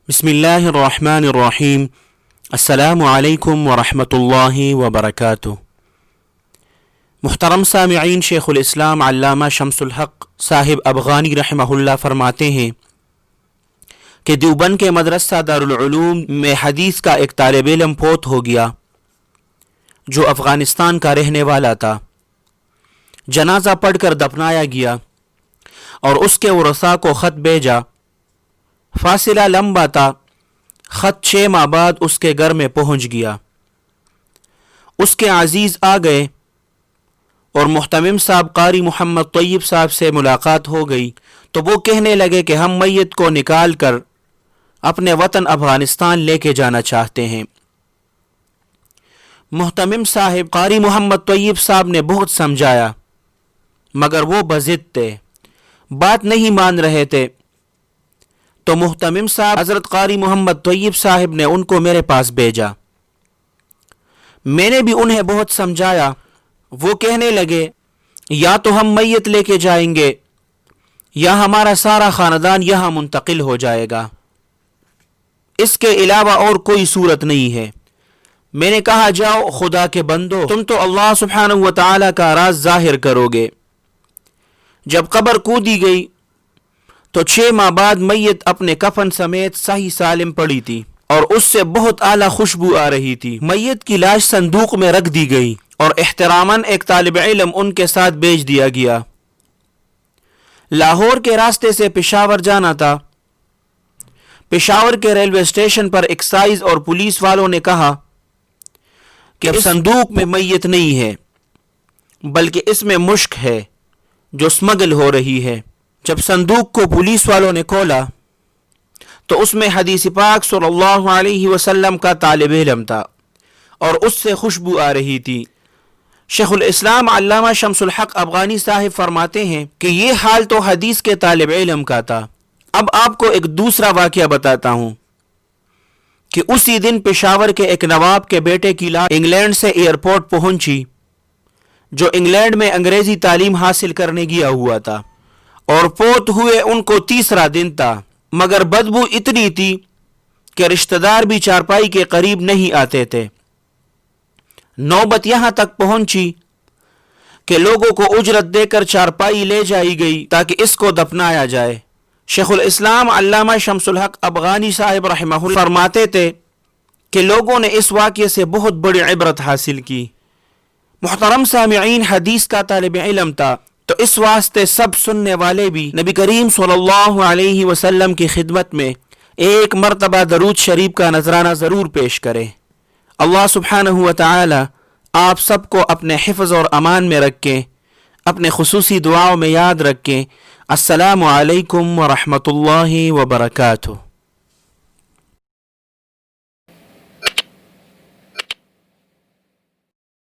بسم اللہ الرحمن الرحیم۔ السلام علیکم ورحمۃ اللہ وبرکاتہ۔ محترم سامعین، شیخ الاسلام علامہ شمس الحق صاحب افغانی رحمہ اللہ فرماتے ہیں کہ دیوبند کے مدرسہ دارالعلوم میں حدیث کا ایک طالب علم فوت ہو گیا جو افغانستان کا رہنے والا تھا۔ جنازہ پڑھ کر دفنایا گیا اور اس کے ورثاء کو خط بھیجا۔ فاصلہ لمبا تھا، خط 6 ماہ بعد اس کے گھر میں پہنچ گیا۔ اس کے عزیز آ گئے اور محتمم صاحب قاری محمد طیب صاحب سے ملاقات ہو گئی تو وہ کہنے لگے کہ ہم میت کو نکال کر اپنے وطن افغانستان لے کے جانا چاہتے ہیں۔ محتمم صاحب قاری محمد طیب صاحب نے بہت سمجھایا مگر وہ بضد تھے، بات نہیں مان رہے تھے۔ تو محتمم صاحب حضرت قاری محمد طیب صاحب نے ان کو میرے پاس بھیجا۔ میں نے بھی انہیں بہت سمجھایا۔ وہ کہنے لگے یا تو ہم میت لے کے جائیں گے یا ہمارا سارا خاندان یہاں منتقل ہو جائے گا، اس کے علاوہ اور کوئی صورت نہیں ہے۔ میں نے کہا جاؤ خدا کے بندو، تم تو اللہ سبحانہ و تعالی کا راز ظاہر کرو گے۔ جب قبر کودی گئی تو 6 ماہ بعد میت اپنے کفن سمیت صحیح سالم پڑی تھی اور اس سے بہت اعلیٰ خوشبو آ رہی تھی۔ میت کی لاش صندوق میں رکھ دی گئی اور احتراماً ایک طالب علم ان کے ساتھ بھیج دیا گیا۔ لاہور کے راستے سے پشاور جانا تھا۔ پشاور کے ریلوے اسٹیشن پر ایکسائز اور پولیس والوں نے کہا کہ اس صندوق میں میت نہیں ہے بلکہ اس میں مشک ہے جو سمگل ہو رہی ہے۔ جب صندوق کو پولیس والوں نے کھولا تو اس میں حدیث پاک صلی اللہ علیہ وسلم کا طالب علم تھا اور اس سے خوشبو آ رہی تھی۔ شیخ الاسلام علامہ شمس الحق افغانی صاحب فرماتے ہیں کہ یہ حال تو حدیث کے طالب علم کا تھا۔ اب آپ کو ایک دوسرا واقعہ بتاتا ہوں کہ اسی دن پشاور کے ایک نواب کے بیٹے کی لاش انگلینڈ سے ایئرپورٹ پہنچی جو انگلینڈ میں انگریزی تعلیم حاصل کرنے گیا ہوا تھا، اور فوت ہوئے ان کو 3را دن تھا، مگر بدبو اتنی تھی کہ رشتہ دار بھی چارپائی کے قریب نہیں آتے تھے۔ نوبت یہاں تک پہنچی کہ لوگوں کو اجرت دے کر چارپائی لے جائی گئی تاکہ اس کو دفنایا جائے۔ شیخ الاسلام علامہ شمس الحق افغانی صاحب رحمہ اللہ فرماتے تھے کہ لوگوں نے اس واقعے سے بہت بڑی عبرت حاصل کی۔ محترم سامعین، حدیث کا طالب علم تھا تو اس واسطے سب سننے والے بھی نبی کریم صلی اللہ علیہ وسلم کی خدمت میں ایک مرتبہ درود شریف کا نذرانہ ضرور پیش کرے۔ اللہ سبحانہ و تعالی آپ سب کو اپنے حفظ اور امان میں رکھیں، اپنے خصوصی دعاؤں میں یاد رکھیں۔ السلام علیکم ورحمۃ اللہ وبرکاتہ۔